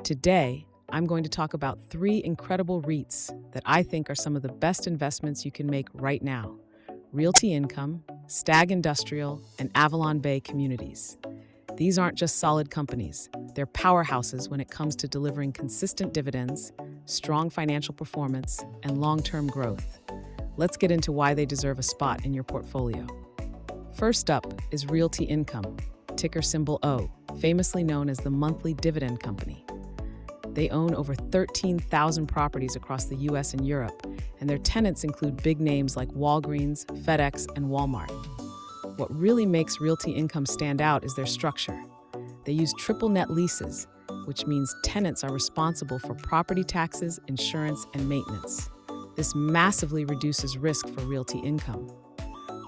Today, I'm going to talk about three incredible REITs that I think are some of the best investments you can make right now: Realty Income, STAG Industrial, and AvalonBay Communities. These aren't just solid companies, they're powerhouses when it comes to delivering consistent dividends, strong financial performance, and long-term growth. Let's get into why they deserve a spot in your portfolio. First up is Realty Income, ticker symbol O, famously known as the monthly dividend company. They own over 13,000 properties across the US and Europe, and their tenants include big names like Walgreens, FedEx, and Walmart. What really makes Realty Income stand out is their structure. They use triple net leases, which means tenants are responsible for property taxes, insurance, and maintenance. This massively reduces risk for Realty Income.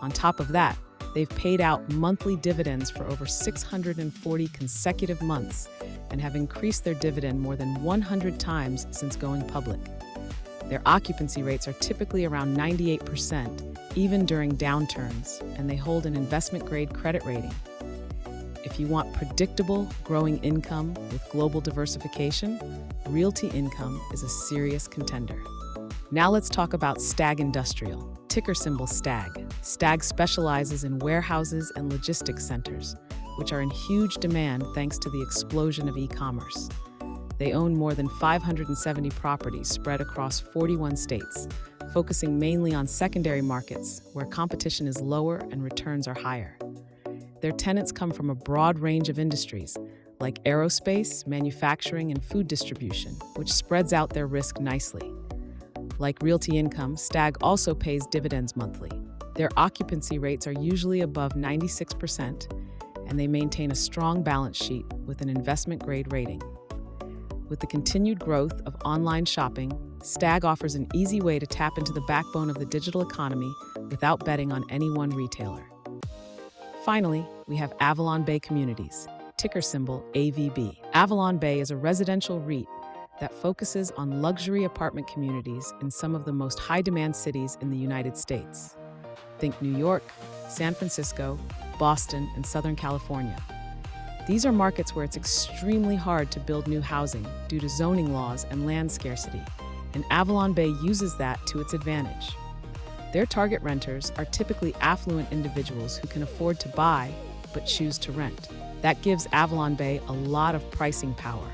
On top of that, they've paid out monthly dividends for over 640 consecutive months and have increased their dividend more than 100 times since going public. Their occupancy rates are typically around 98%, even during downturns, and they hold an investment-grade credit rating. If you want predictable, growing income with global diversification, Realty Income is a serious contender. Now let's talk about STAG Industrial, ticker symbol STAG. STAG specializes in warehouses and logistics centers, which are in huge demand thanks to the explosion of e-commerce. They own more than 570 properties spread across 41 states, focusing mainly on secondary markets where competition is lower and returns are higher. Their tenants come from a broad range of industries, like aerospace, manufacturing, and food distribution, which spreads out their risk nicely. Like Realty Income, STAG also pays dividends monthly. Their occupancy rates are usually above 96%, and they maintain a strong balance sheet with an investment-grade rating. With the continued growth of online shopping, STAG offers an easy way to tap into the backbone of the digital economy without betting on any one retailer. Finally, we have AvalonBay Communities, ticker symbol AVB. AvalonBay is a residential REIT that focuses on luxury apartment communities in some of the most high-demand cities in the United States. Think New York, San Francisco, Boston, and Southern California. These are markets where it's extremely hard to build new housing due to zoning laws and land scarcity, and AvalonBay uses that to its advantage. Their target renters are typically affluent individuals who can afford to buy but choose to rent. That gives AvalonBay a lot of pricing power.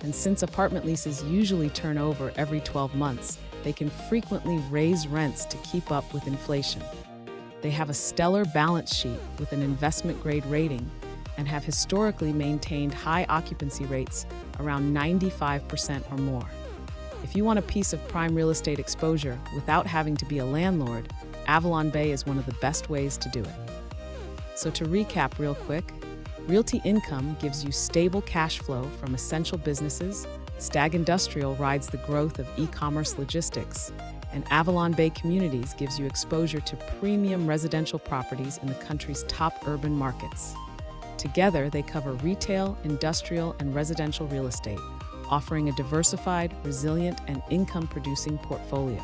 And since apartment leases usually turn over every 12 months, they can frequently raise rents to keep up with inflation. They have a stellar balance sheet with an investment-grade rating and have historically maintained high occupancy rates around 95% or more. If you want a piece of prime real estate exposure without having to be a landlord, AvalonBay is one of the best ways to do it. So to recap real quick, Realty Income gives you stable cash flow from essential businesses, STAG Industrial rides the growth of e-commerce logistics, and AvalonBay Communities gives you exposure to premium residential properties in the country's top urban markets. Together, they cover retail, industrial, and residential real estate, offering a diversified, resilient, and income-producing portfolio.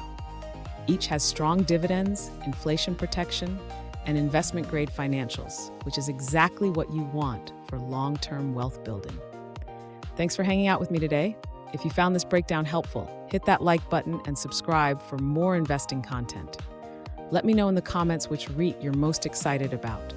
Each has strong dividends, inflation protection, and investment-grade financials, which is exactly what you want for long-term wealth building. Thanks for hanging out with me today. If you found this breakdown helpful, hit that like button and subscribe for more investing content. Let me know in the comments which REIT you're most excited about.